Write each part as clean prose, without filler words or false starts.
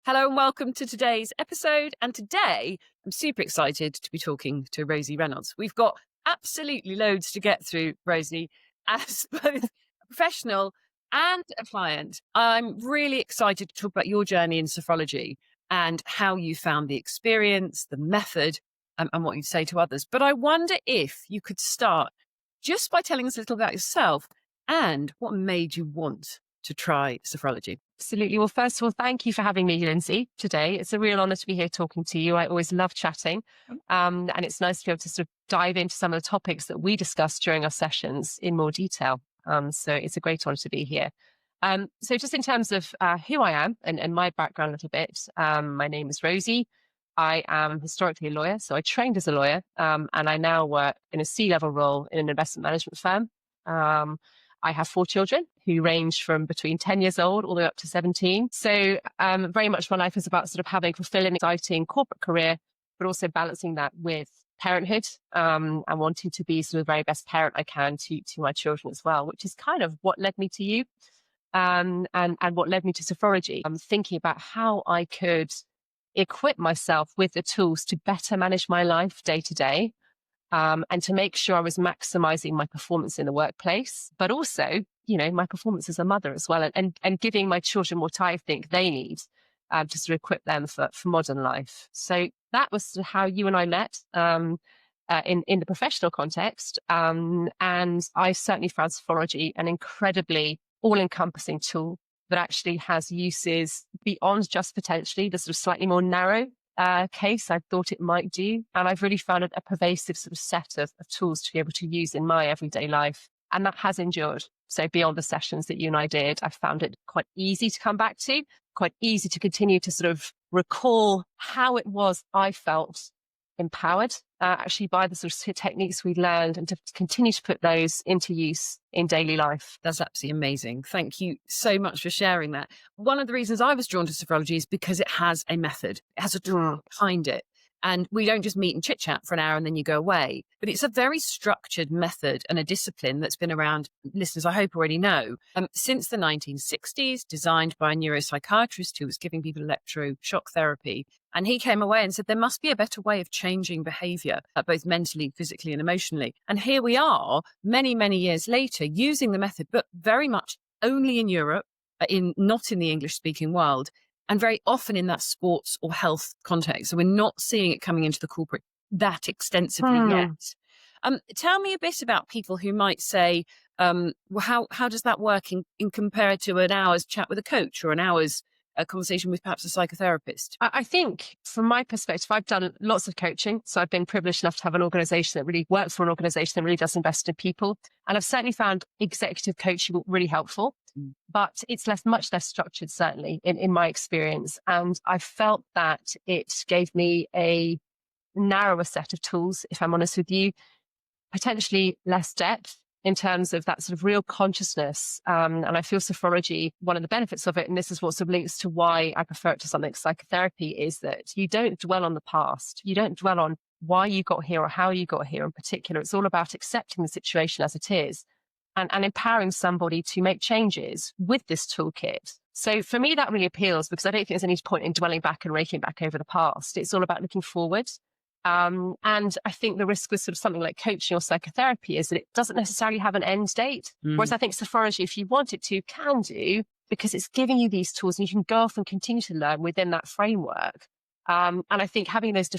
Hello and welcome to today's episode. And today I'm super excited to be talking to Rosie Reynolds. We've got absolutely loads to get through, Rosie, as both a professional and a client. I'm really excited to talk about your journey in sophrology and how you found the experience, the method, and what you'd say to others. But I wonder if you could start just by telling us a little about yourself and what made you want to try sophrology. Absolutely. Well, first of all, thank you for having me, Lindsay, today. It's a real honor to be here talking to you. I always love chatting. And it's nice to be able to sort of dive into some of the topics that we discuss during our sessions in more detail. So it's a great honor to be here. So just in terms of who I am and my background a little bit, my name is Rosie. I am historically a lawyer. So I trained as a lawyer and I now work in a C-level role in an investment management firm. I have 4 children who range from between 10 years old all the way up to 17. So very much my life is about sort of having a fulfilling, exciting corporate career, but also balancing that with parenthood and wanting to be sort of the very best parent I can to my children as well, which is kind of what led me to you and what led me to sophrology. I'm thinking about how I could equip myself with the tools to better manage my life day to day. And to make sure I was maximizing my performance in the workplace, but also, my performance as a mother as well, and giving my children what I think they need to sort of equip them for modern life. So that was sort of how you and I met in the professional context. And I certainly found sophrology an incredibly all-encompassing tool that actually has uses beyond just potentially the sort of slightly more narrow case I thought it might do. And I've really found it a pervasive sort of set of tools to be able to use in my everyday life. And that has endured. So beyond the sessions that you and I did, I found it quite easy to come back to, quite easy to continue to sort of recall how it was I felt empowered actually by the sort of techniques we learned, and to continue to put those into use in daily life. That's absolutely amazing. Thank you so much for sharing that. One of the reasons I was drawn to sophrology is because it has a method. It has a tool behind it. And we don't just meet and chit chat for an hour and then you go away, but it's a very structured method and a discipline that's been around, listeners, I hope already know, since the 1960s, designed by a neuropsychiatrist who was giving people electroshock therapy. And he came away and said, there must be a better way of changing behavior, both mentally, physically, and emotionally. And here we are, many, many years later, using the method, but very much only in Europe, not in the English-speaking world, and very often in that sports or health context. So we're not seeing it coming into the corporate that extensively yet. Tell me a bit about people who might say, well, how does that work in compared to an hour's chat with a coach or an hour's conversation with perhaps a psychotherapist? I think from my perspective, I've done lots of coaching. So I've been privileged enough to have an organization that really works for an organization that really does invest in people. And I've certainly found executive coaching really helpful, but it's much less structured, certainly in my experience. And I felt that it gave me a narrower set of tools, if I'm honest with you, potentially less depth in terms of that sort of real consciousness. And I feel sophrology, one of the benefits of it, and this is what sort of links to why I prefer it to something like psychotherapy, is that you don't dwell on the past. You don't dwell on why you got here or how you got here in particular. It's all about accepting the situation as it is and empowering somebody to make changes with this toolkit. So for me, that really appeals because I don't think there's any point in dwelling back and raking back over the past. It's all about looking forward. And I think the risk with sort of something like coaching or psychotherapy is that it doesn't necessarily have an end date. Whereas I think sophrology, if you want it to, can do, because it's giving you these tools and you can go off and continue to learn within that framework. And I think having that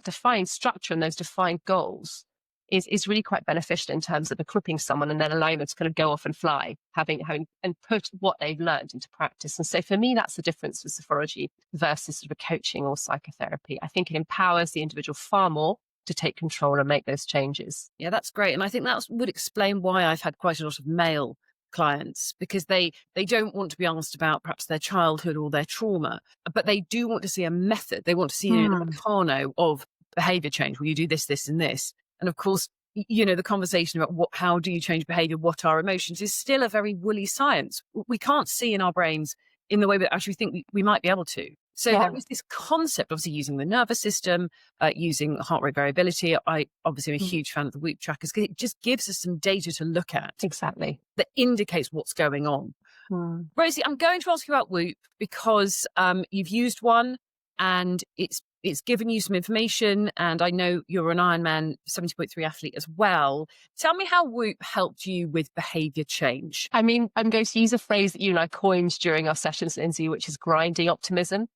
defined structure and those defined goals is really quite beneficial in terms of equipping someone and then allowing them to kind of go off and fly, having and put what they've learned into practice. And so for me, that's the difference with sophrology versus sort of coaching or psychotherapy. I think it empowers the individual far more to take control and make those changes. Yeah, that's great. And I think that would explain why I've had quite a lot of male clients, because they don't want to be asked about perhaps their childhood or their trauma, but they do want to see a method. They want to see a meccano of behavior change. Will you do this, this, and this? And of course, the conversation about how do you change behavior, what are emotions, is still a very woolly science. We can't see in our brains in the way we actually think we might be able to. So there is this concept, obviously using the nervous system, using heart rate variability. I obviously am a huge fan of the Whoop trackers because it just gives us some data to look at. Exactly. That indicates what's going on. Rosie, I'm going to ask you about Whoop because you've used one and it's given you some information, and I know you're an Ironman 70.3 athlete as well. Tell me how Whoop helped you with behaviour change. I mean, I'm going to use a phrase that you and I coined during our sessions, Lindsay, which is grinding optimism.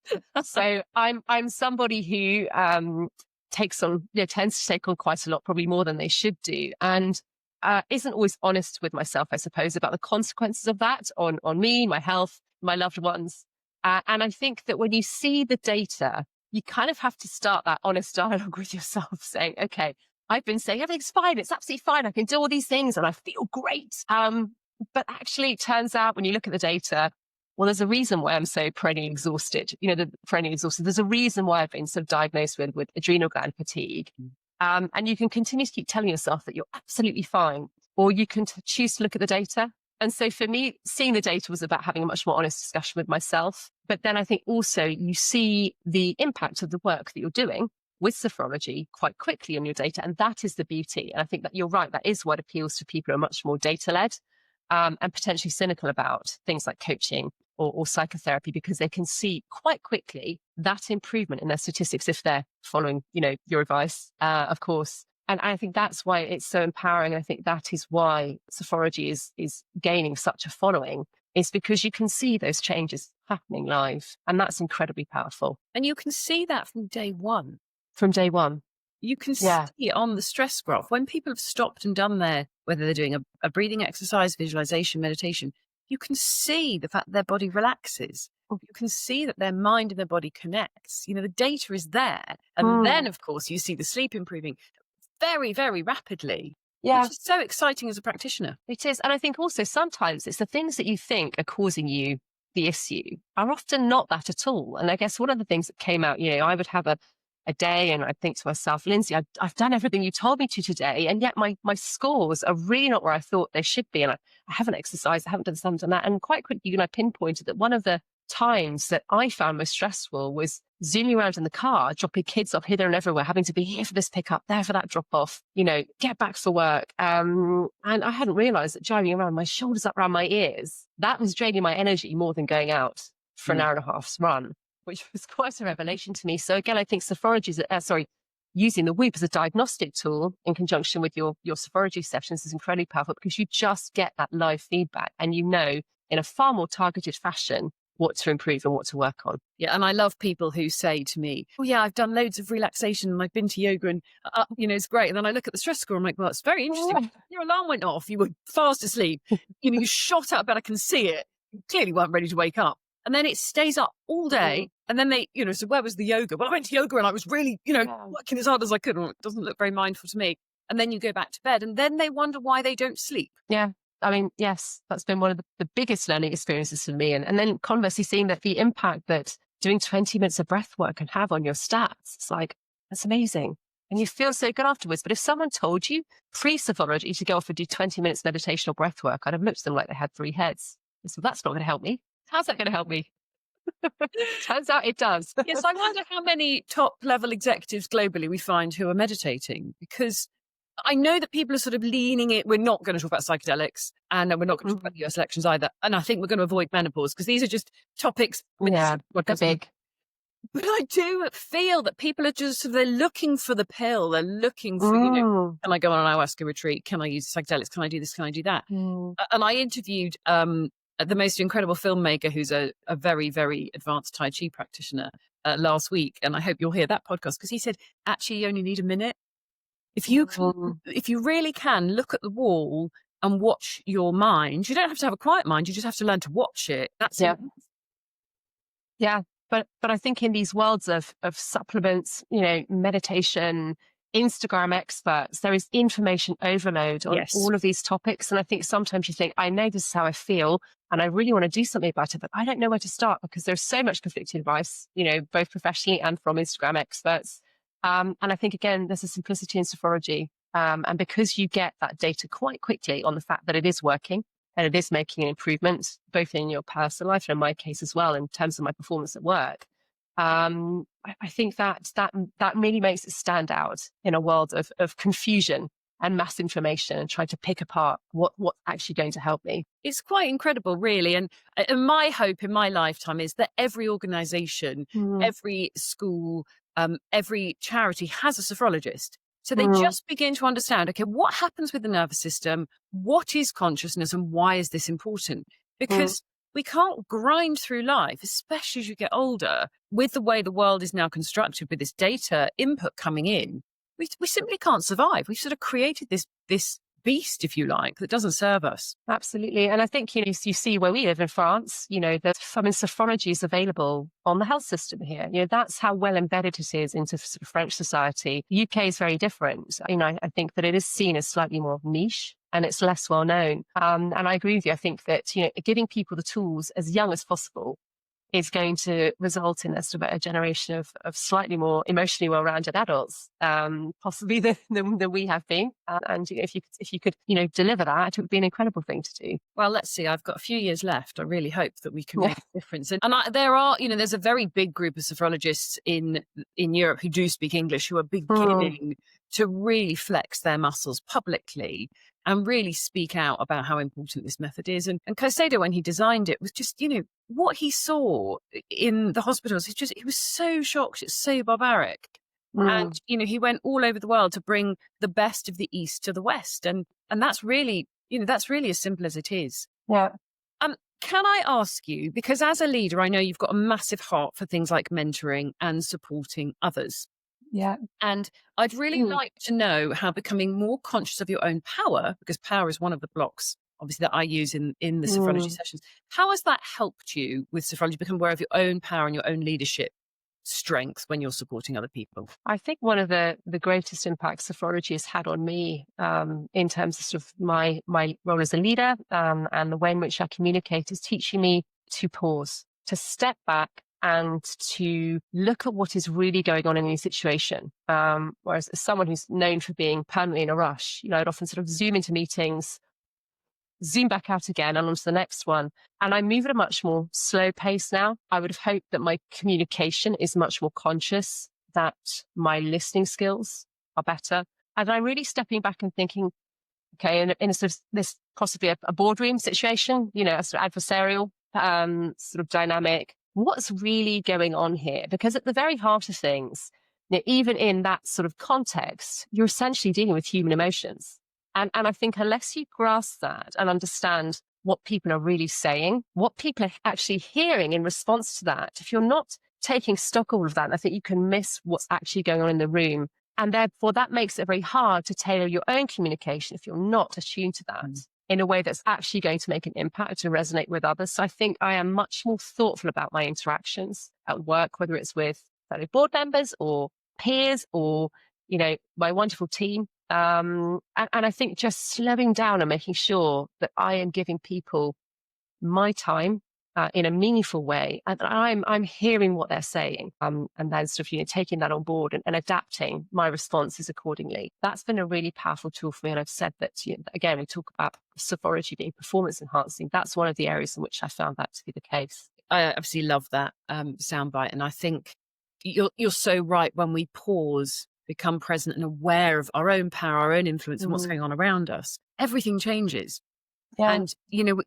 So I'm somebody who tends to take on quite a lot, probably more than they should do, and isn't always honest with myself, I suppose, about the consequences of that on me, my health, my loved ones. And I think that when you see the data, you kind of have to start that honest dialogue with yourself saying, okay, I've been saying everything's fine. It's absolutely fine. I can do all these things and I feel great. But actually it turns out when you look at the data, well, there's a reason why I'm so perennially exhausted. There's a reason why I've been sort of diagnosed with adrenal gland fatigue. And you can continue to keep telling yourself that you're absolutely fine, or you can choose to look at the data. And so for me, seeing the data was about having a much more honest discussion with myself. But then I think also you see the impact of the work that you're doing with Sophrology quite quickly on your data. And that is the beauty. And I think that you're right. That is what appeals to people who are much more data-led and potentially cynical about things like coaching or psychotherapy, because they can see quite quickly that improvement in their statistics if they're following, your advice, of course. And I think that's why it's so empowering. I think that is why Sophrology is gaining such a following, is because you can see those changes happening live. And that's incredibly powerful. And you can see that from day one. From day one. You can see it on the stress graph. When people have stopped and done whether they're doing a breathing exercise, visualization, meditation, you can see the fact that their body relaxes. You can see that their mind and their body connects. The data is there. And then, of course, you see the sleep improving very, very rapidly, which is so exciting as a practitioner. It is. And I think also sometimes it's the things that you think are causing you the issue are often not that at all. And I guess one of the things that came out, I would have a day and I'd think to myself, Lindsay, I've done everything you told me to today. And yet my scores are really not where I thought they should be. And I haven't exercised, I haven't done this, I haven't done that. And quite quickly, I pinpointed that one of the times that I found most stressful was zooming around in the car, dropping kids off hither and everywhere, having to be here for this pickup, there for that drop off, get back for work. And I hadn't realized that driving around, my shoulders up around my ears, that was draining my energy more than going out for an hour and a half's run, which was quite a revelation to me. So again, I think using the Whoop as a diagnostic tool in conjunction with your Sophrology sessions is incredibly powerful, because you just get that live feedback and in a far more targeted fashion what to improve and what to work on. Yeah, and I love people who say to me, oh yeah, I've done loads of relaxation and I've been to yoga and, it's great. And then I look at the stress score, I'm like, well, it's very interesting. Your alarm went off, you were fast asleep, you shot out of bed, I can see it. You clearly weren't ready to wake up. And then it stays up all day. And then they, so where was the yoga? Well, I went to yoga and I was really, working as hard as I could. Well, it doesn't look very mindful to me. And then you go back to bed and then they wonder why they don't sleep. Yeah. I mean, yes, that's been one of the biggest learning experiences for me. And then conversely, seeing that the impact that doing 20 minutes of breath work can have on your stats, it's like, that's amazing. And you feel so good afterwards. But if someone told you pre-Sophrology to go off and do 20 minutes meditation or breath work, I'd have looked at them like they had three heads. So that's not going to help me. How's that going to help me? Turns out it does. Yes, I wonder how many top level executives globally we find who are meditating, because I know that people are sort of leaning it. We're not going to talk about psychedelics and we're not going to talk about the US elections either. And I think we're going to avoid menopause because these are just topics. They're big. But I do feel that people are they're looking for the pill. They're looking for, can I go on an ayahuasca retreat? Can I use psychedelics? Can I do this? Can I do that? And I interviewed the most incredible filmmaker who's a very, very advanced Tai Chi practitioner last week. And I hope you'll hear that podcast, because he said, actually, you only need a minute. If you really can look at the wall and watch your mind, you don't have to have a quiet mind. You just have to learn to watch it. That's it. Yeah. But I think in these worlds of supplements, meditation, Instagram experts, there is information overload on all of these topics. And I think sometimes you think, I know this is how I feel and I really want to do something about it, but I don't know where to start because there's so much conflicting advice, both professionally and from Instagram experts. And I think, again, there's a simplicity in Sophrology. And because you get that data quite quickly on the fact that it is working and it is making an improvement, both in your personal life and in my case as well, in terms of my performance at work, I think that really makes it stand out in a world of confusion and mass information and trying to pick apart what's actually going to help me. It's quite incredible, really. And my hope in my lifetime is that every organisation, every school, every charity has a sophrologist. So they just begin to understand, okay, what happens with the nervous system? What is consciousness and why is this important? Because we can't grind through life, especially as you get older, with the way the world is now constructed, with this data input coming in. We simply can't survive. We've sort of created this beast, if you like, that doesn't serve us. Absolutely. And I think, you see where we live in France, sophrology is available on the health system here. That's how well embedded it is into sort of French society. UK is very different. I think that it is seen as slightly more niche and it's less well known. And I agree with you. I think that, giving people the tools as young as possible is going to result in a generation of slightly more emotionally well-rounded adults, possibly than we have been. And if you could deliver that, it would be an incredible thing to do. Well, let's see. I've got a few years left. I really hope that we can make a difference. And there's a very big group of sophrologists in Europe who do speak English, who are beginning to really flex their muscles publicly and really speak out about how important this method is. And Caicedo, when he designed it, was just, what he saw in the hospitals, he was so shocked. It's so barbaric. And, he went all over the world to bring the best of the East to the West. And that's really, that's really as simple as it is. Yeah. Can I ask you, because as a leader, I know you've got a massive heart for things like mentoring and supporting others. Yeah. And I'd really like to know how becoming more conscious of your own power, because power is one of the blocks, obviously, that I use in the sophrology sessions. How has that helped you with sophrology, become aware of your own power and your own leadership strengths when you're supporting other people? I think one of the greatest impacts sophrology has had on me, in terms of sort of my role as a leader, and the way in which I communicate, is teaching me to pause, to step back, and to look at what is really going on in any situation. Whereas as someone who's known for being permanently in a rush, I'd often sort of zoom into meetings, zoom back out again and on to the next one. And I move at a much more slow pace now. I would have hoped that my communication is much more conscious, that my listening skills are better. And I'm really stepping back and thinking, okay, in a sort of this possibly a boardroom situation, a sort of adversarial sort of dynamic, what's really going on here? Because at the very heart of things, even in that sort of context, you're essentially dealing with human emotions. And I think unless you grasp that and understand what people are really saying, what people are actually hearing in response to that, if you're not taking stock of all of that, I think you can miss what's actually going on in the room. And therefore, that makes it very hard to tailor your own communication if you're not attuned to that in a way that's actually going to make an impact, to resonate with others. So I think I am much more thoughtful about my interactions at work, whether it's with fellow board members or peers or, my wonderful team. And I think just slowing down and making sure that I am giving people my time in a meaningful way, and I'm hearing what they're saying, and then sort of taking that on board and adapting my responses accordingly. That's been a really powerful tool for me. And I've said that again, we talk about sophrology being performance enhancing. That's one of the areas in which I found that to be the case. I absolutely love that soundbite, and I think you're so right. When we pause, become present and aware of our own power, our own influence, and what's going on around us, everything changes. Yeah. And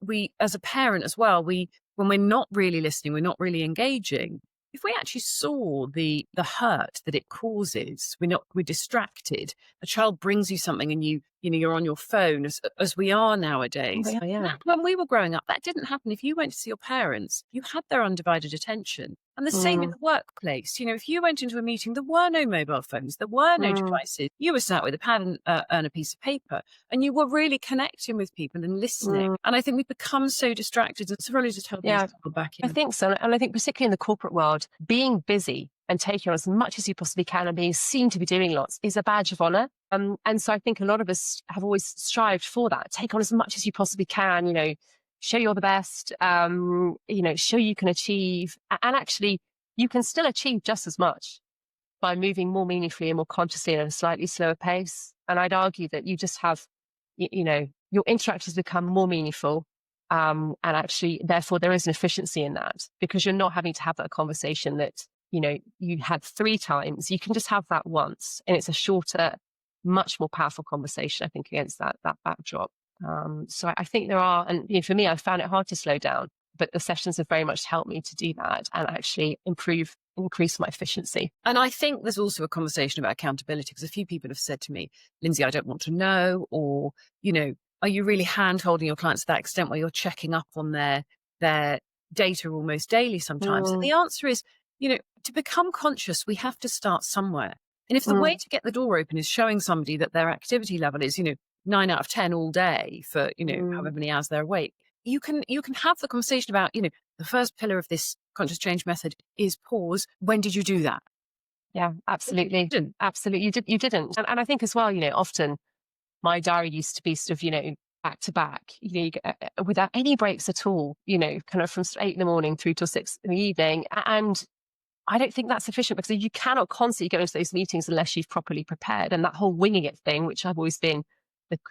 we as a parent as well, when we're not really listening, we're not really engaging, if we actually saw the hurt that it causes, we're distracted. A child brings you something and you're on your phone as we are nowadays. Oh, yeah. When we were growing up, that didn't happen. If you went to see your parents, you had their undivided attention. And the same in the workplace. If you went into a meeting, there were no mobile phones, there were no devices. You were sat with a pad and a piece of paper, and you were really connecting with people and listening. And I think we become so distracted. And so really just help us go back in. I think so. And I think particularly in the corporate world, being busy and taking on as much as you possibly can and being seen to be doing lots is a badge of honor. And so I think a lot of us have always strived for that. Take on as much as you possibly can, show you're the best, show you can achieve. And actually, you can still achieve just as much by moving more meaningfully and more consciously at a slightly slower pace. And I'd argue that you just have, your interactions become more meaningful. And actually, therefore, there is an efficiency in that, because you're not having to have that conversation that, you had 3 times. You can just have that once, and it's a shorter much more powerful conversation, I think, against that backdrop. So I think there are, and for me, I found it hard to slow down, but the sessions have very much helped me to do that and actually increase my efficiency. And I think there's also a conversation about accountability, because a few people have said to me, Lindsay, I don't want to know, or, are you really hand-holding your clients to that extent where you're checking up on their data almost daily sometimes? And the answer is, to become conscious, we have to start somewhere. And if the way to get the door open is showing somebody that their activity level is, 9 out of 10 all day for, however many hours they're awake, you can have the conversation about, the first pillar of this conscious change method is pause. When did you do that? Yeah, absolutely. Absolutely. You didn't. And I think as well, often my diary used to be sort of, back to back, without any breaks at all, kind of from 8 in the morning through till 6 in the evening. And I don't think that's sufficient, because you cannot constantly go into those meetings unless you've properly prepared. And that whole winging it thing, which I've always been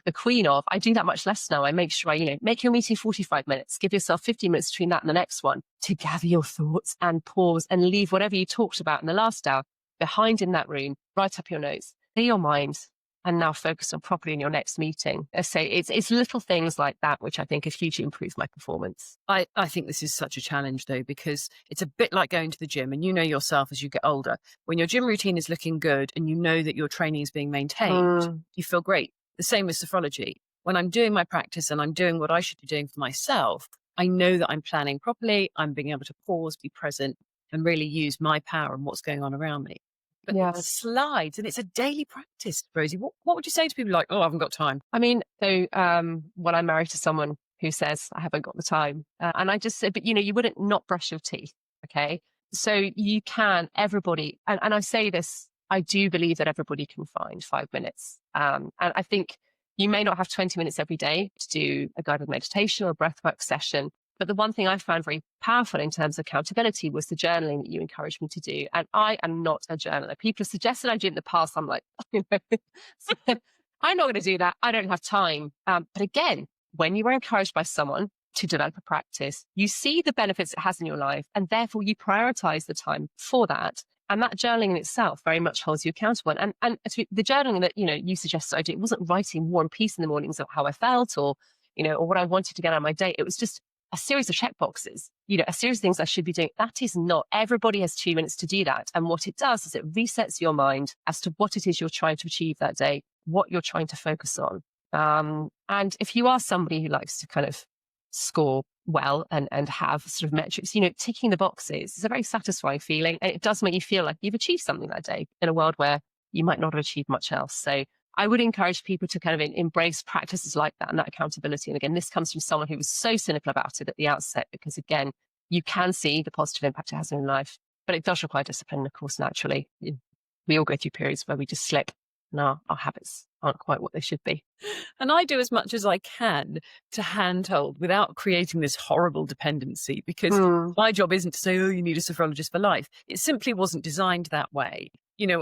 the queen of, I do that much less now. I make sure I, make your meeting 45 minutes, give yourself 15 minutes between that and the next one to gather your thoughts and pause and leave whatever you talked about in the last hour behind in that room, write up your notes, clear your mind, and now focus on properly in your next meeting. So it's little things like that which I think have hugely improved my performance. I think this is such a challenge, though, because it's a bit like going to the gym, and yourself as you get older. When your gym routine is looking good and you know that your training is being maintained, you feel great. The same with sophrology. When I'm doing my practice and I'm doing what I should be doing for myself, I know that I'm planning properly, I'm being able to pause, be present, and really use my power and what's going on around me. But it slides, and it's a daily practice, Rosie. What would you say to people like, oh, I haven't got time? I mean, so when I'm married to someone who says, I haven't got the time, and I just said, but you wouldn't not brush your teeth, okay? So you can, everybody, and I say this, I do believe that everybody can find 5 minutes. And I think you may not have 20 minutes every day to do a guided meditation or a breathwork session. But the one thing I found very powerful in terms of accountability was the journaling that you encouraged me to do. And I am not a journaler. People have suggested I do it in the past. I'm like, I'm not going to do that. I don't have time. But again, when you are encouraged by someone to develop a practice, you see the benefits it has in your life, and therefore you prioritize the time for that. And that journaling in itself very much holds you accountable. And the journaling that, you suggested I do, it wasn't writing War and Peace in the mornings of how I felt or what I wanted to get out of my day. It was just a series of check boxes, a series of things I should be doing. That is not, everybody has 2 minutes to do that. And what it does is it resets your mind as to what it is you're trying to achieve that day, what you're trying to focus on. And if you are somebody who likes to kind of score well and have sort of metrics, ticking the boxes is a very satisfying feeling. And it does make you feel like you've achieved something that day in a world where you might not have achieved much else. So I would encourage people to kind of embrace practices like that and that accountability. And again, this comes from someone who was so cynical about it at the outset, because again, you can see the positive impact it has in your life, but it does require discipline, of course, naturally. We all go through periods where we just slip and our habits aren't quite what they should be. And I do as much as I can to handhold without creating this horrible dependency, because my job isn't to say, oh, you need a sophrologist for life. It simply wasn't designed that way.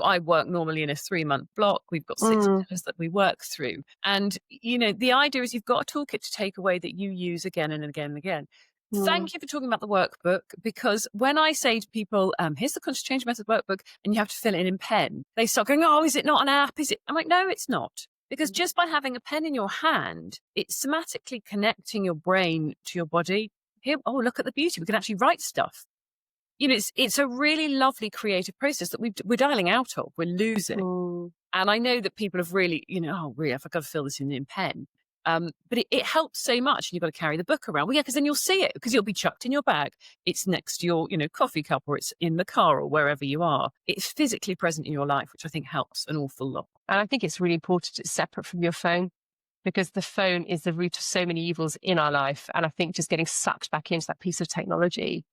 I work normally in a 3-month block. We've got 6 pillars that we work through. And, the idea is you've got a toolkit to take away that you use again and again and again. Thank you for talking about the workbook, because when I say to people, here's the Conscious Change Method workbook, and you have to fill it in pen, they start going, oh, is it not an app? Is it? I'm like, no, it's not. Because just by having a pen in your hand, it's somatically connecting your brain to your body. Here, oh, look at the beauty. We can actually write stuff. It's a really lovely creative process that we're dialing out of. We're losing. And I know that people have really, oh, really, I've got to fill this in pen. But it helps so much. And you've got to carry the book around. Well, yeah, because then you'll see it, because you'll be chucked in your bag. It's next to your, coffee cup, or it's in the car, or wherever you are. It's physically present in your life, which I think helps an awful lot. And I think it's really important it's separate from your phone, because the phone is the root of so many evils in our life. And I think just getting sucked back into that piece of technology,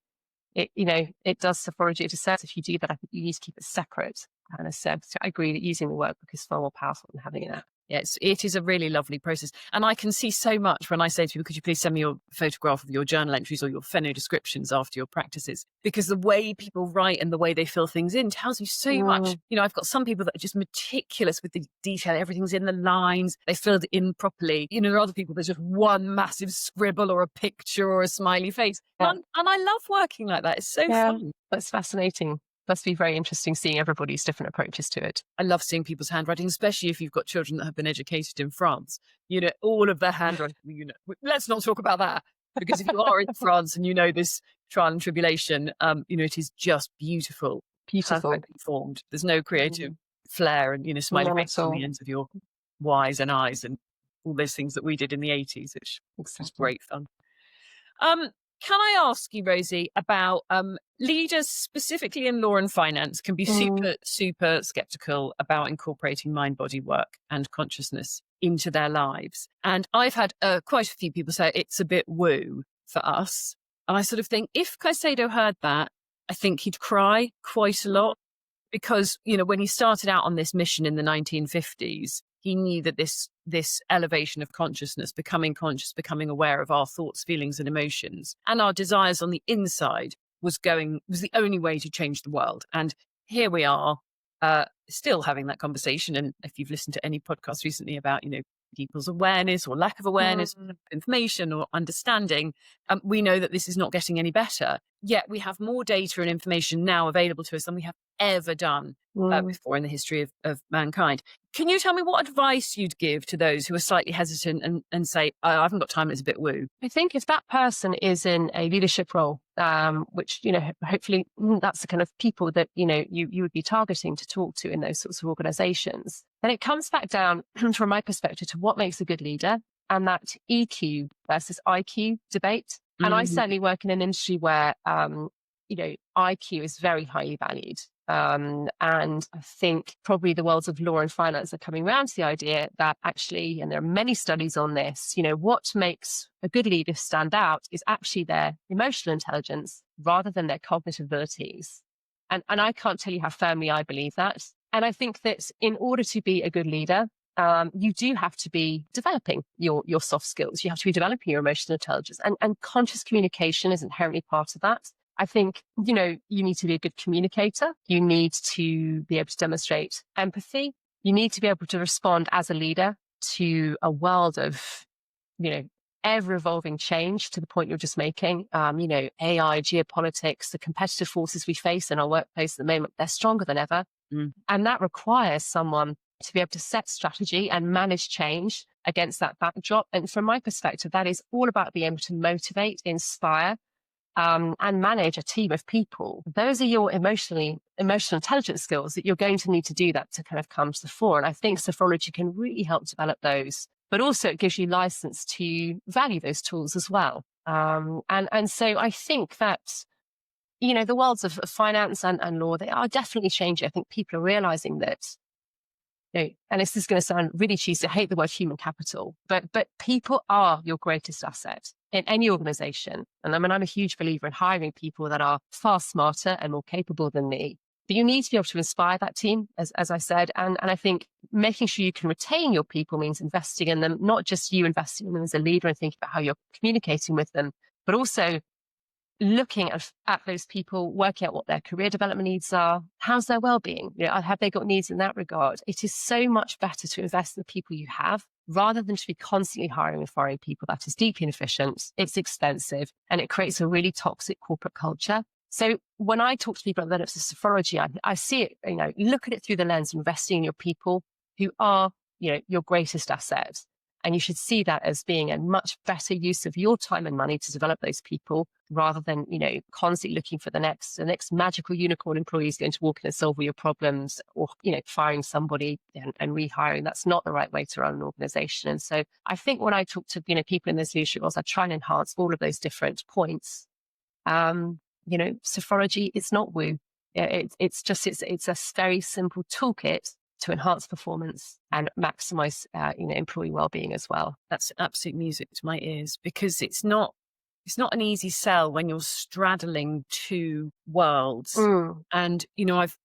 it does sophrology a disservice. If you do that, I think you need to keep it separate. And so I agree that using the workbook is far more powerful than having an app. Yeah, it is a really lovely process. And I can see so much when I say to people, could you please send me your photograph of your journal entries or your pheno descriptions after your practices? Because the way people write and the way they fill things in tells you so much. I've got some people that are just meticulous with the detail. Everything's in the lines. They filled it in properly. There are other people, there's just one massive scribble or a picture or a smiley face. Yeah. And I love working like that. It's so fun. That's fascinating. Must be very interesting seeing everybody's different approaches to it. I love seeing people's handwriting, especially if you've got children that have been educated in France. All of their handwriting, let's not talk about that. Because if you are in France and you know this trial and tribulation, it is just beautiful. Beautiful. Perfectly formed. There's no creative flair and, smiley None face at on all. the ends of your Y's and I's and all those things that we did in the 80s, which was great fun. Can I ask you, Rosie, about leaders specifically in law and finance can be super, super skeptical about incorporating mind-body work and consciousness into their lives. And I've had quite a few people say it's a bit woo for us. And I sort of think if Caicedo heard that, I think he'd cry quite a lot because, when he started out on this mission in the 1950s, he knew that this elevation of consciousness, becoming conscious, becoming aware of our thoughts, feelings, and emotions, and our desires on the inside was the only way to change the world. And here we are, still having that conversation. And if you've listened to any podcast recently about, people's awareness or lack of awareness, information or understanding, we know that this is not getting any better. Yet we have more data and information now available to us than we have ever done before in the history of mankind. Can you tell me what advice you'd give to those who are slightly hesitant and say, I haven't got time, it's a bit woo? I think if that person is in a leadership role, which, hopefully that's the kind of people that, you would be targeting to talk to in those sorts of organizations, then it comes back down, from my perspective, to what makes a good leader and that EQ versus IQ debate. And I certainly work in an industry where, IQ is very highly valued. And I think probably the worlds of law and finance are coming around to the idea that actually, and there are many studies on this, what makes a good leader stand out is actually their emotional intelligence rather than their cognitive abilities. And I can't tell you how firmly I believe that. And I think that in order to be a good leader, you do have to be developing your soft skills. You have to be developing your emotional intelligence, and conscious communication is inherently part of that. I think, you need to be a good communicator. You need to be able to demonstrate empathy. You need to be able to respond as a leader to a world of, ever evolving change to the point you're just making. AI, geopolitics, the competitive forces we face in our workplace at the moment, they're stronger than ever. And that requires someone to be able to set strategy and manage change against that backdrop. And from my perspective, that is all about being able to motivate, inspire, and manage a team of people. Those are your emotional intelligence skills that you're going to need to do that to kind of come to the fore. And I think Sophrology can really help develop those, but also it gives you license to value those tools as well. And so I think that, the worlds of finance and law, they are definitely changing. I think people are realizing that, and this is going to sound really cheesy, I hate the word human capital, but people are your greatest asset in any organization. And I'm a huge believer in hiring people that are far smarter and more capable than me. But you need to be able to inspire that team, as I said. And I think making sure you can retain your people means investing in them, not just you investing in them as a leader and thinking about how you're communicating with them, but also looking at those people, working out what their career development needs are, how's their well-being, have they got needs in that regard? It is so much better to invest in the people you have rather than to be constantly hiring and firing people. That is deeply inefficient, it's expensive, and it creates a really toxic corporate culture. So when I talk to people about the benefits of Sophrology, I see it, look at it through the lens of investing in your people who are, your greatest asset. And you should see that as being a much better use of your time and money to develop those people rather than, constantly looking for the next magical unicorn employee who's going to walk in and solve all your problems, or, firing somebody and rehiring. That's not the right way to run an organization. And so I think when I talk to, people in those leadership roles, I try and enhance all of those different points. Sophrology, it's not woo. It's a very simple toolkit to enhance performance and maximize, employee well-being as well. That's absolute music to my ears, because it's not an easy sell when you're straddling two worlds. And,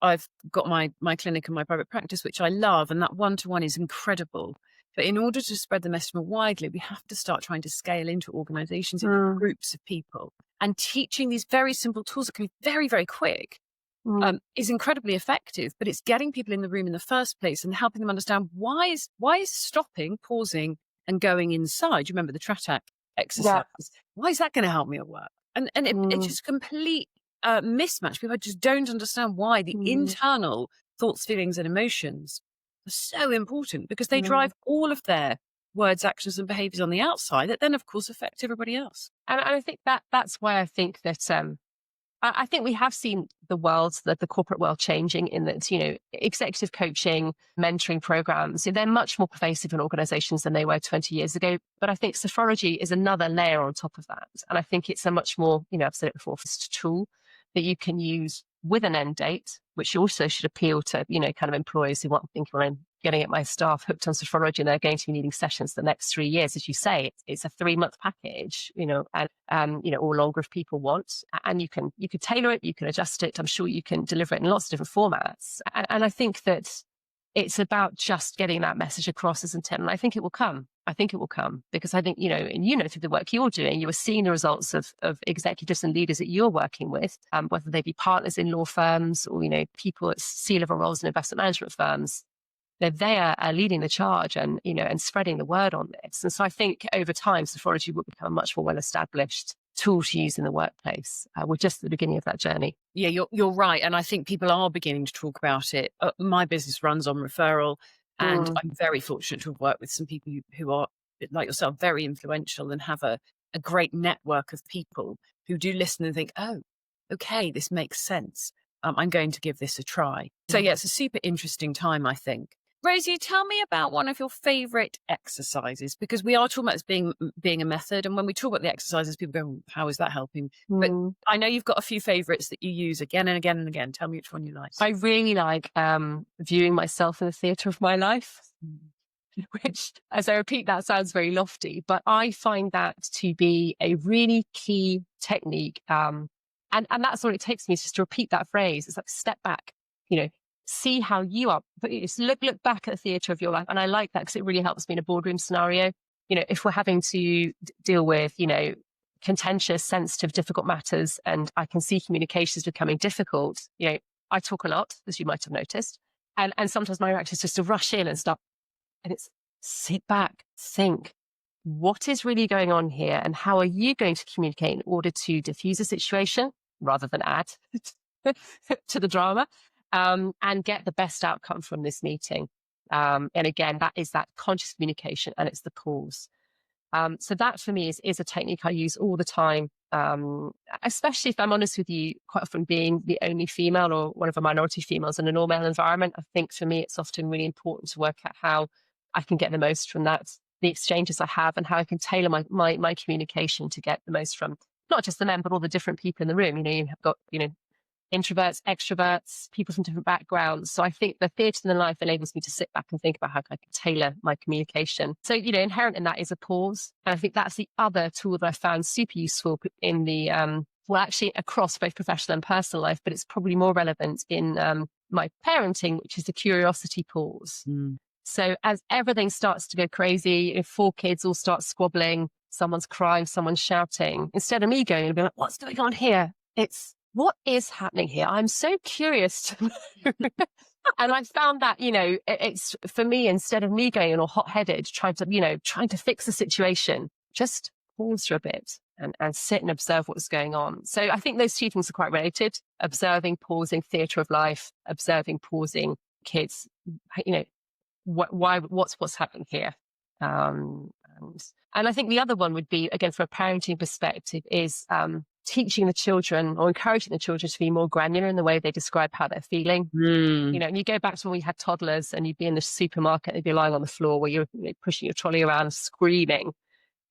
I've got my clinic and my private practice, which I love, and that one-to-one is incredible. But in order to spread the message more widely, we have to start trying to scale into organizations, into groups of people, and teaching these very simple tools that can be very, very quick. Is incredibly effective, but it's getting people in the room in the first place and helping them understand why is stopping, pausing, and going inside. You remember the Tratak exercise? Yeah. Why is that going to help me at work? And it just complete mismatch. People just don't understand why the internal thoughts, feelings, and emotions are so important, because they drive all of their words, actions, and behaviors on the outside that then, of course, affect everybody else. And I think that's why I think that I think we have seen the corporate world changing, in that, executive coaching, mentoring programs, they're much more pervasive in organizations than they were 20 years ago. But I think sophrology is another layer on top of that. And I think it's a much more, I've said it before, it's a tool that you can use with an end date, which also should appeal to, kind of employers who want to think, well, I'm getting my staff hooked on sophrology and they're going to be needing sessions the next 3 years. As you say, it's a 3-month package, and, or longer if people want. And you can tailor it, you can adjust it. I'm sure you can deliver it in lots of different formats. And I think that it's about just getting that message across as intent. And I think it will come. Because I think, through the work you're doing, you are seeing the results of executives and leaders that you're working with, whether they be partners in law firms or, people at C-level roles in investment management firms. They are leading the charge and, and spreading the word on this. And so I think over time, sophrology will become a much more well-established tool to use in the workplace. We're just at the beginning of that journey. Yeah, you're right. And I think people are beginning to talk about it. My business runs on referral, and I'm very fortunate to have worked with some people who are, like yourself, very influential and have a great network of people who do listen and think, oh, okay, this makes sense. I'm going to give this a try. So yeah, it's a super interesting time, I think. Rosie, tell me about one of your favorite exercises, because we are talking about this being a method. And when we talk about the exercises, people go, how is that helping? But I know you've got a few favorites that you use again and again and again. Tell me which one you like. I really like viewing myself in the theatre of my life, which, as I repeat, that sounds very lofty, but I find that to be a really key technique. And that's all it takes me, is just to repeat that phrase. It's like, step back, see how you are, but just look back at the theatre of your life. And I like that, because it really helps me in a boardroom scenario. If we're having to deal with, contentious, sensitive, difficult matters, and I can see communication is becoming difficult, I talk a lot, as you might have noticed. And sometimes my reaction is just to rush in and start, and it's sit back, think, what is really going on here? And how are you going to communicate in order to diffuse a situation rather than add to the drama? And get the best outcome from this meeting. And again, that is that conscious communication, and it's the pause. So that for me is a technique I use all the time, especially if I'm honest with you, quite often being the only female or one of a minority females in an all-male environment. I think for me, it's often really important to work out how I can get the most from that, the exchanges I have, and how I can tailor my communication to get the most from not just the men, but all the different people in the room. You have got, introverts, extroverts, people from different backgrounds. So I think the theatre in the life enables me to sit back and think about how I can tailor my communication. So, inherent in that is a pause. And I think that's the other tool that I found super useful in the, actually across both professional and personal life, but it's probably more relevant in my parenting, which is the curiosity pause. So as everything starts to go crazy, if 4 kids all start squabbling, someone's crying, someone's shouting, instead of me going and being like, what's going on here? It's, what is happening here? I'm so curious to know. And I found that, it's for me, instead of me going all hot-headed, trying to fix the situation, just pause for a bit and sit and observe what's going on. So I think those two things are quite related. Observing, pausing, theatre of life, observing, pausing, kids, what's happening here? And I think the other one would be, again, from a parenting perspective, is teaching the children or encouraging the children to be more granular in the way they describe how they're feeling. And you go back to when we had toddlers and you'd be in the supermarket, they'd be lying on the floor where you're pushing your trolley around screaming.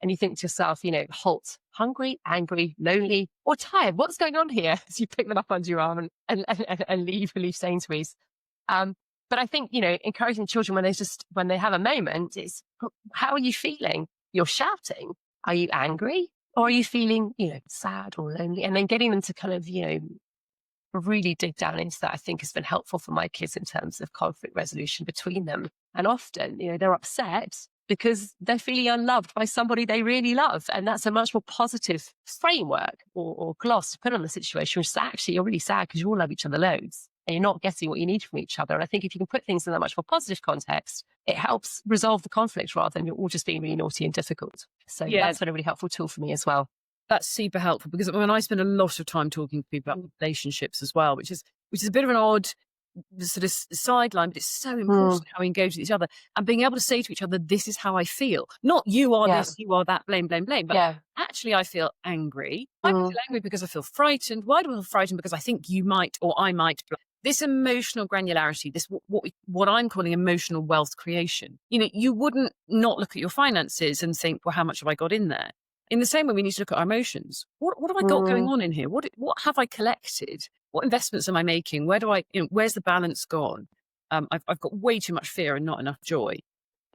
And you think to yourself, halt, hungry, angry, lonely, or tired. What's going on here? As you pick them up under your arm and leave Sainsbury's. But I think, encouraging children when they have a moment is, how are you feeling? You're shouting. Are you angry? Or are you feeling, sad or lonely? And then getting them to kind of, really dig down into that, I think has been helpful for my kids in terms of conflict resolution between them. And often, they're upset because they're feeling unloved by somebody they really love. And that's a much more positive framework or gloss to put on the situation, which is actually, you're really sad because you all love each other loads and you're not getting what you need from each other. And I think if you can put things in that much more positive context, it helps resolve the conflict rather than you're all just being really naughty and difficult. So that's been a really helpful tool for me as well. That's super helpful, because when I spend a lot of time talking to people about relationships as well, which is a bit of an odd sort of sideline, but it's so important how we engage with each other and being able to say to each other, this is how I feel. Not you are this, you are that, blame, blame, blame. But actually I feel angry. I feel angry because I feel frightened. Why do I feel frightened? Because I think you might, or I might. This emotional granularity, this what I'm calling emotional wealth creation. You wouldn't not look at your finances and think, well, how much have I got in there? In the same way, we need to look at our emotions. What have I got going on in here? What have I collected? What investments am I making? Where's the balance gone? I've got way too much fear and not enough joy.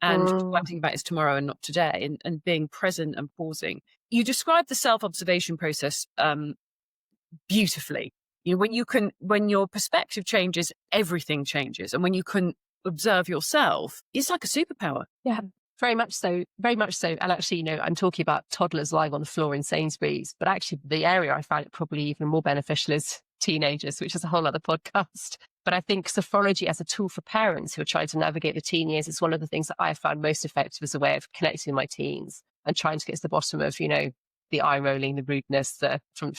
And what I'm thinking about is tomorrow and not today, and being present and pausing. You described the self-observation process beautifully. When your perspective changes, everything changes. And when you can observe yourself, it's like a superpower. Yeah. Very much so, very much so. And actually, I'm talking about toddlers lying on the floor in Sainsbury's, but actually the area I find it probably even more beneficial is teenagers, which is a whole other podcast. But I think sophrology as a tool for parents who are trying to navigate the teen years is one of the things that I found most effective as a way of connecting with my teens and trying to get to the bottom of, the eye rolling, the rudeness from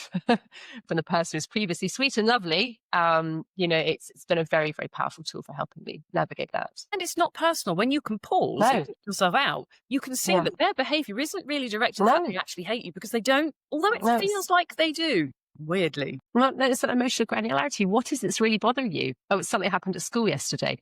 the person who's previously sweet and lovely. It's been a very, very powerful tool for helping me navigate that. And it's not personal. When you can pause and put yourself out, you can see that their behavior isn't really directed at how they actually hate you, because they don't, although it feels like they do, weirdly. Well, it's an emotional granularity. What is it's really bothering you? Oh, it's something happened at school yesterday.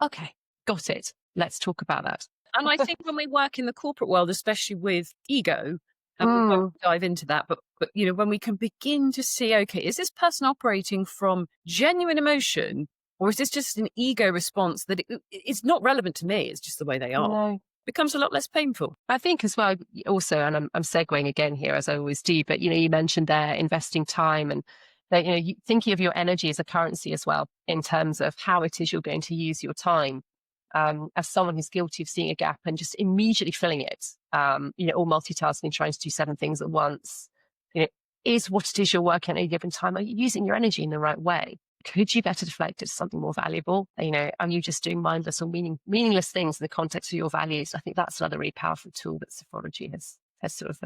Okay, got it. Let's talk about that. And I think when we work in the corporate world, especially with ego, and we won't dive into that, but when we can begin to see, okay, is this person operating from genuine emotion, or is this just an ego response that it's not relevant to me, it's just the way they are? No. Becomes a lot less painful. I think as well, also, and I'm segueing again here as I always do, but you mentioned there investing time and that, thinking of your energy as a currency as well, in terms of how it is you're going to use your time. As someone who's guilty of seeing a gap and just immediately filling it, all multitasking, trying to do 7 things at once, is what it is you're working at any given time. Are you using your energy in the right way? Could you better deflect it to something more valuable? Are you just doing mindless or meaningless things in the context of your values? I think that's another really powerful tool that sophrology has sort of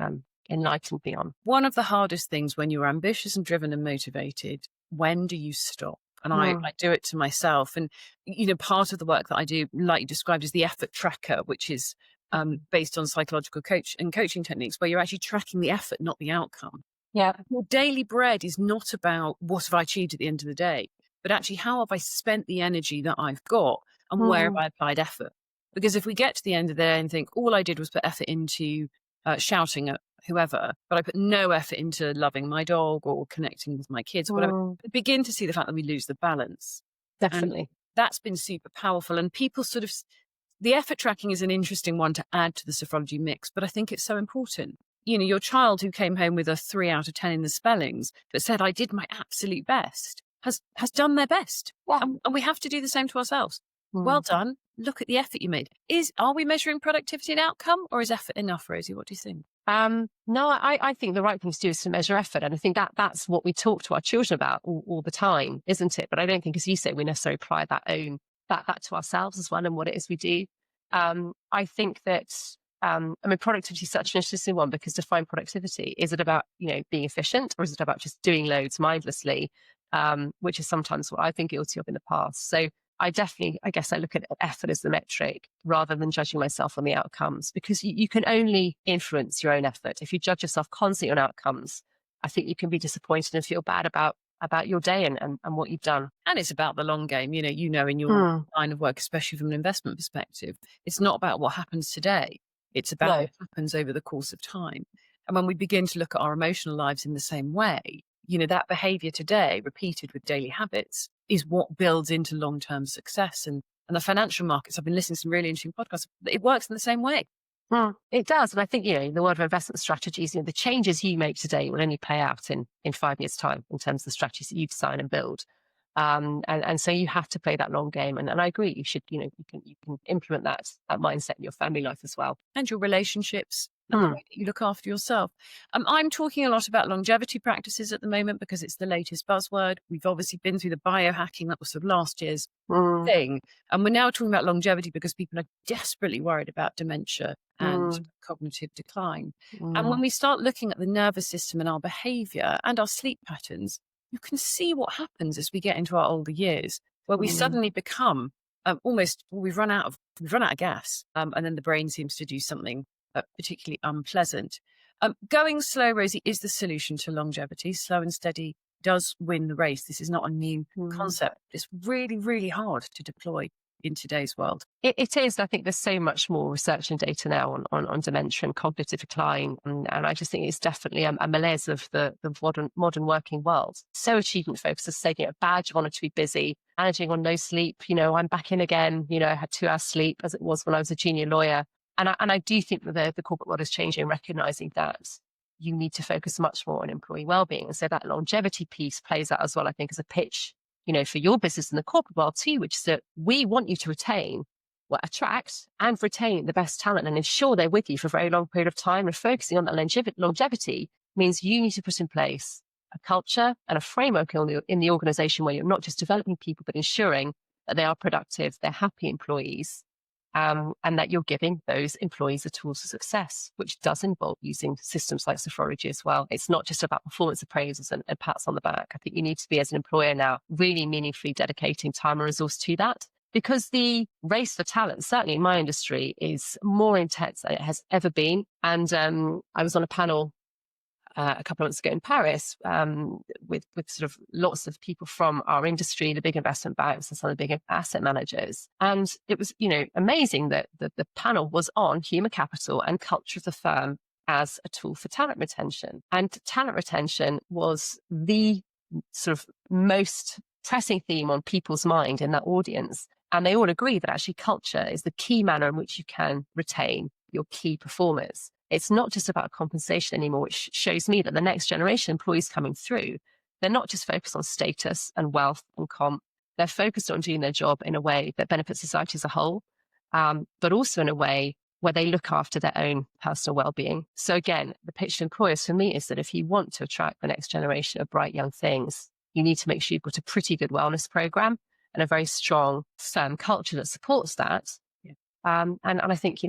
enlightened me on. One of the hardest things when you're ambitious and driven and motivated, when do you stop? And I do it to myself. And, part of the work that I do, like you described, is the effort tracker, which is based on psychological coaching techniques, where you're actually tracking the effort, not the outcome. Yeah. Your daily bread is not about what have I achieved at the end of the day, but actually how have I spent the energy that I've got and where have I applied effort? Because if we get to the end of the day and think all I did was put effort into shouting at whoever, but I put no effort into loving my dog or connecting with my kids, whatever, we begin to see the fact that we lose the balance. Definitely. And that's been super powerful. And people the effort tracking is an interesting one to add to the sophrology mix, but I think it's so important. Your child who came home with a 3 out of 10 in the spellings, but said, I did my absolute best, has done their best. Yeah. And we have to do the same to ourselves. Well done. Look at the effort you made. Are we measuring productivity and outcome, or is effort enough, Rosie? What do you think? No, I think the right thing to do is to measure effort. And I think that's what we talk to our children about all the time, isn't it? But I don't think, as you say, we necessarily apply that to ourselves as well and what it is we do. I think that, productivity is such an interesting one, because define productivity. Is it about, being efficient, or is it about just doing loads mindlessly, which is sometimes what I've been guilty of in the past. So I guess I look at effort as the metric rather than judging myself on the outcomes, because you can only influence your own effort. If you judge yourself constantly on outcomes, I think you can be disappointed and feel bad about your day and what you've done. And it's about the long game. In your line of work, especially from an investment perspective, it's not about what happens today. It's about what happens over the course of time. And when we begin to look at our emotional lives in the same way, that behavior today repeated with daily habits is what builds into long-term success. And the financial markets, I've been listening to some really interesting podcasts. It works in the same way. It does. And I think, in the world of investment strategies, the changes you make today will only play out in 5 years' time in terms of the strategies that you design and build. And so you have to play that long game. And I agree, you should, you can implement that mindset in your family life as well. And your relationships. and the Mm, way that you look after yourself. I'm talking a lot about longevity practices at the moment because it's the latest buzzword. We've obviously been through the biohacking, that was sort of last year's mm, thing. And we're now talking about longevity because people are desperately worried about dementia and mm, cognitive decline. And when mm, we start looking at the nervous system and our behavior and our sleep patterns, you can see what happens as we get into our older years, where we mm, suddenly become almost, well, we've run out of gas. And then the brain seems to do something particularly unpleasant. Going slow, Rosie, is the solution to longevity. Slow and steady does win the race. This is not a new mm. concept. It's really, really hard to deploy in today's world. It is. I think there's so much more research and data now on dementia and cognitive decline. And I just think it's definitely a malaise of the modern working world. So achievement focused, as saying, a badge of honor to be busy, managing on no sleep. I'm back in again. I had 2 hours sleep as it was when I was a junior lawyer. And I do think that the corporate world is changing, recognizing that you need to focus much more on employee well-being. And so that longevity piece plays out as well, I think, as a pitch, for your business in the corporate world too, which is that we want you to attract and retain the best talent and ensure they're with you for a very long period of time. And focusing on that longevity means you need to put in place a culture and a framework in the organization where you're not just developing people, but ensuring that they are productive, they're happy employees, and that you're giving those employees the tools for success, which does involve using systems like Sophrology as well. It's not just about performance appraisals and pats on the back. I think you need to be, as an employer now, really meaningfully dedicating time and resource to that, because the race for talent, certainly in my industry, is more intense than it has ever been. And I was on a panel a couple of months ago in Paris with sort of lots of people from our industry, the big investment banks and some of the big asset managers. And it was, amazing that the panel was on human capital and culture of the firm as a tool for talent retention. And talent retention was the sort of most pressing theme on people's mind in that audience. And they all agree that actually culture is the key manner in which you can retain your key performers. It's not just about compensation anymore, which shows me that the next generation employees coming through, they're not just focused on status and wealth and comp. They're focused on doing their job in a way that benefits society as a whole, but also in a way where they look after their own personal well-being. So again, the pitch to employers for me is that if you want to attract the next generation of bright young things, you need to make sure you've got a pretty good wellness program and a very strong, firm culture that supports that. Yeah. And I think,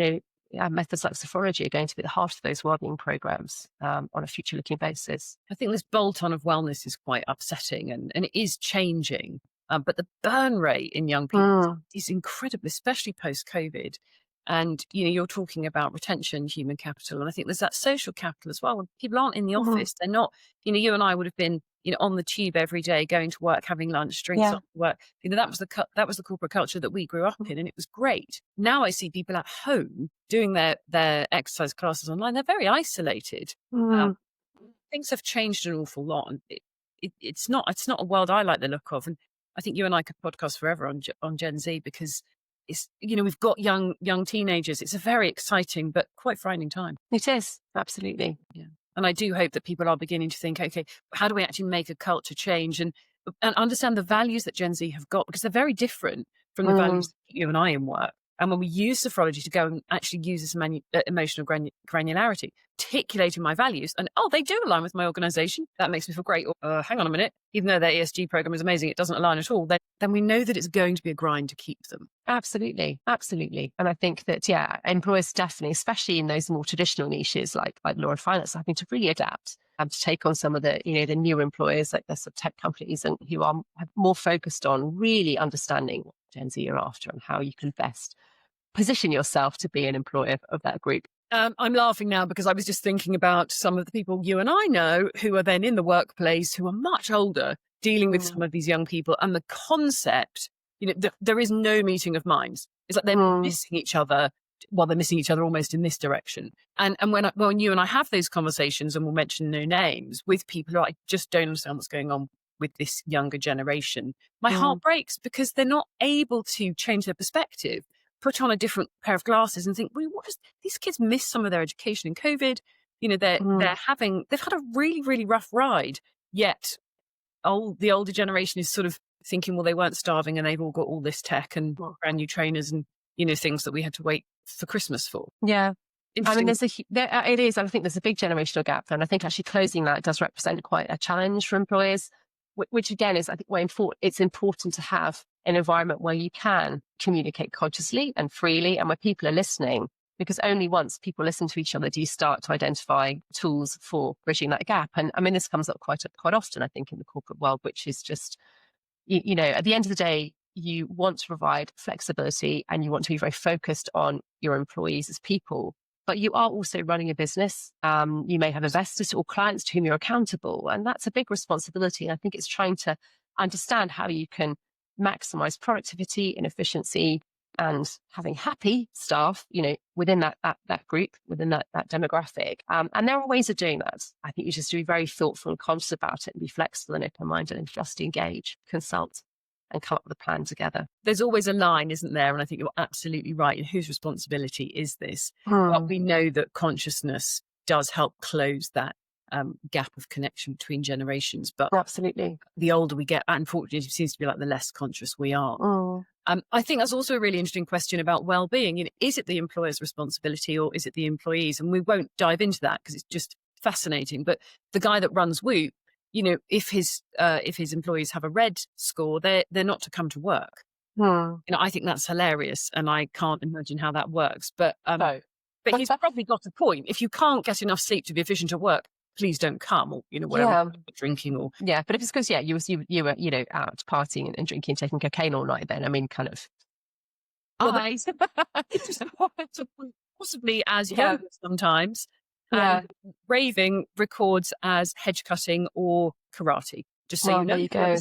methods like Sophrology are going to be the heart of those wellbeing programs on a future-looking basis. I think this bolt-on of wellness is quite upsetting and it is changing. But the burn rate in young people is incredible, especially post-COVID. And, you're talking about retention, human capital. And I think there's that social capital as well. When people aren't in the office, they're not, you and I would have been, on the tube every day, going to work, having lunch, drinks Yeah. after work. That was the corporate culture that we grew up in, and it was great. Now I see people at home doing their exercise classes online. They're very isolated. Things have changed an awful lot, and it's not a world I like the look of. And I think you and I could podcast forever on Gen Z, because it's, we've got young teenagers. It's a very exciting but quite frightening time. It is, absolutely. Yeah. And I do hope that people are beginning to think, okay, how do we actually make a culture change and understand the values that Gen Z have got, because they're very different from the values that you and I in work. And when we use Sophrology to go and actually use this emotional granularity, articulating my values, and they do align with my organization, that makes me feel great. Hang on a minute, even though their ESG program is amazing, it doesn't align at all, then we know that it's going to be a grind to keep them. Absolutely. Absolutely. And I think that, employers definitely, especially in those more traditional niches like law and finance, are having to really adapt and to take on some of the, the newer employers like the sort of tech companies and who are more focused on really understanding what Gen Z are after and how you can best position yourself to be an employer of that group. I'm laughing now because I was just thinking about some of the people you and I know who are then in the workplace, who are much older, dealing with some of these young people, and the concept, there is no meeting of minds. It's like they're missing each other. Well, they're missing each other almost in this direction. And when you and I have those conversations, and we'll mention no names, with people who I just don't understand what's going on with this younger generation, my heart breaks, because they're not able to change their perspective, put on a different pair of glasses and think, well, these kids missed some of their education in COVID. They've had a really, really rough ride, yet the older generation is sort of thinking, well, they weren't starving and they've all got all this tech and brand new trainers and, things that we had to wait for Christmas for. Yeah. interesting. It is. I think there's a big generational gap, and I think actually closing that does represent quite a challenge for employers. Which again is, I think, it's important to have an environment where you can communicate consciously and freely, and where people are listening. Because only once people listen to each other do you start to identify tools for bridging that gap. And I mean, this comes up quite often, I think, in the corporate world, which is just, you know, at the end of the day, you want to provide flexibility and you want to be very focused on your employees as people, but you are also running a business. You may have investors or clients to whom you're accountable, and that's a big responsibility. And I think it's trying to understand how you can maximize productivity and efficiency and having happy staff, you know, within that group, within that demographic. And there are ways of doing that. I think you just to be very thoughtful and conscious about it and be flexible and open-minded and just engage, consult, and come up with a plan together. There's always a line, isn't there? And I think you're absolutely right. And whose responsibility is this? But we know that consciousness does help close that gap of connection between generations. But absolutely, the older we get, unfortunately, it seems to be like the less conscious we are. I think that's also a really interesting question about well-being. You know, is it the employer's responsibility or is it the employees? And we won't dive into that because it's just fascinating. But the guy that runs Whoop, you know, if his employees have a red score, they're not to come to work. You know, I think that's hilarious, and I can't imagine how that works. But no. But he's probably got a point. If you can't get enough sleep to be efficient at work, please don't come, or you know, whatever, drinking or but if it's because you were you know out partying and drinking and taking cocaine all night, then I mean, kind of. Possibly as yoga sometimes. Raving records as hedge cutting or karate. Just so you know, there you go.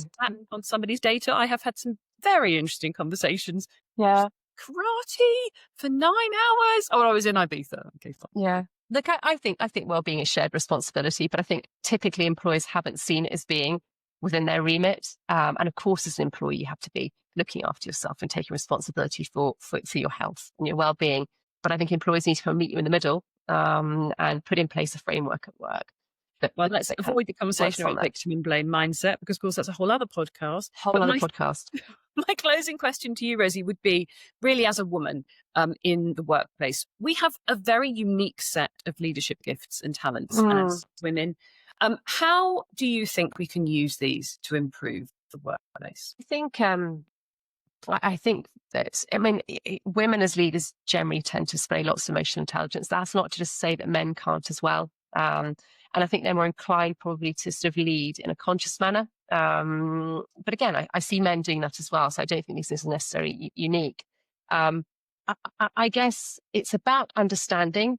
On somebody's data, I have had some very interesting conversations. Yeah. Karate for 9 hours. Oh, I was in Ibiza. Okay, fine. Yeah. Look, I think well-being is shared responsibility, but I think typically employers haven't seen it as being within their remit. And of course, as an employee, you have to be looking after yourself and taking responsibility for your health and your well-being. But I think employers need to meet you in the middle and put in place a framework at work. Well, let's avoid the conversation about victim and blame mindset, because, of course, that's a whole other podcast. My closing question to you, Rosie, would be really as a woman in the workplace. We have a very unique set of leadership gifts and talents as women. How do you think we can use these to improve the workplace? I think that, I mean, women as leaders generally tend to display lots of emotional intelligence. That's not to just say that men can't as well. And I think they're more inclined probably to sort of lead in a conscious manner. But again, I see men doing that as well. So I don't think this is necessarily unique. I guess it's about understanding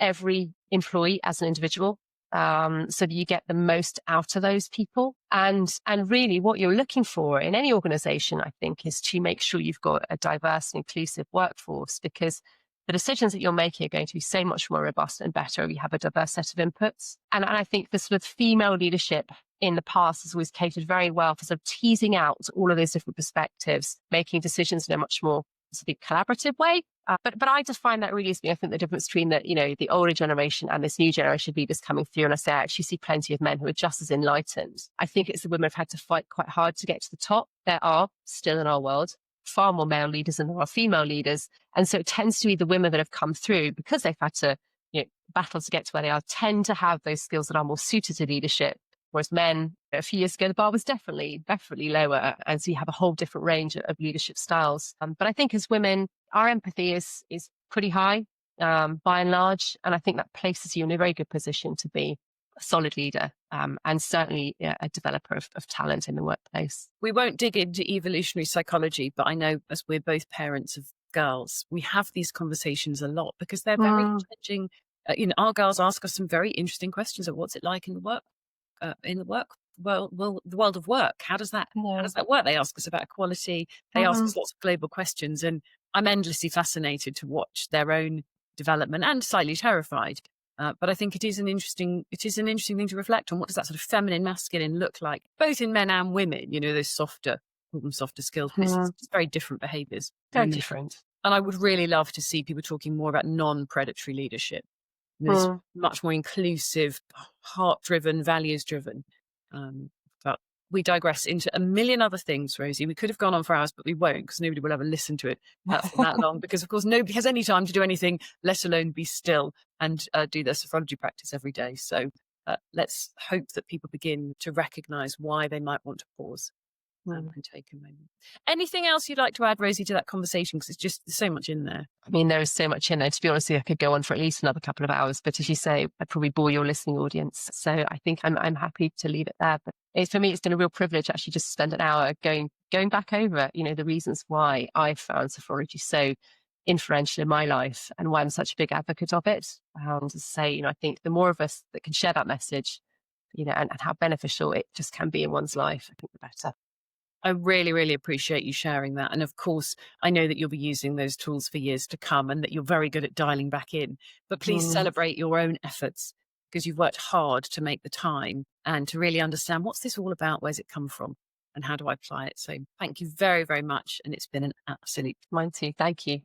every employee as an individual, so that you get the most out of those people. And really what you're looking for in any organization, I think, is to make sure you've got a diverse and inclusive workforce, because the decisions that you're making are going to be so much more robust and better if you have a diverse set of inputs. And I think the sort of female leadership in the past has always catered very well for sort of teasing out all of those different perspectives, making decisions in a much more sort of collaborative way. But I just find that really is, I think, the difference between the older generation and this new generation of leaders coming through. And I say I actually see plenty of men who are just as enlightened. I think it's the women who've had to fight quite hard to get to the top. There are still in our world far more male leaders than there are female leaders. And so it tends to be the women that have come through, because they've had to battle to get to where they are, tend to have those skills that are more suited to leadership. Whereas men, a few years ago, the bar was definitely lower. And so you have a whole different range of leadership styles. But I think as women, our empathy is pretty high by and large. And I think that places you in a very good position to be a solid leader and certainly a developer of talent in the workplace. We won't dig into evolutionary psychology, but I know as we're both parents of girls, we have these conversations a lot because they're very challenging. Our girls ask us some very interesting questions of what's it like in the work the world of work. How does that work? They ask us about equality. They ask us lots of global questions, and I'm endlessly fascinated to watch their own development and slightly terrified. But I think it is an interesting thing to reflect on. What does that sort of feminine, masculine look like, both in men and women? Those softer skills. It's very different behaviours. Very different. And I would really love to see people talking more about non-predatory leadership. It's much more inclusive, heart-driven, values-driven. But we digress into a million other things, Rosie. We could have gone on for hours, but we won't, because nobody will ever listen to it for that long. Because, of course, nobody has any time to do anything, let alone be still and do their sophrology practice every day. So let's hope that people begin to recognize why they might want to pause and take a moment. Anything else you'd like to add, Rosie, to that conversation? Because it's just there's so much in there. I mean, there is so much in there. To be honest, I could go on for at least another couple of hours. But as you say, I'd probably bore your listening audience. So I think I'm happy to leave it there. But for me, it's been a real privilege actually just to spend an hour going back over, the reasons why I found sophrology so influential in my life and why I'm such a big advocate of it. To say, I think the more of us that can share that message, and how beneficial it just can be in one's life, I think the better. I really, really appreciate you sharing that. And of course, I know that you'll be using those tools for years to come and that you're very good at dialing back in. But please celebrate your own efforts, because you've worked hard to make the time and to really understand what's this all about, where's it come from, and how do I apply it. So thank you very, very much. And it's been an absolute Mine too. Thank you.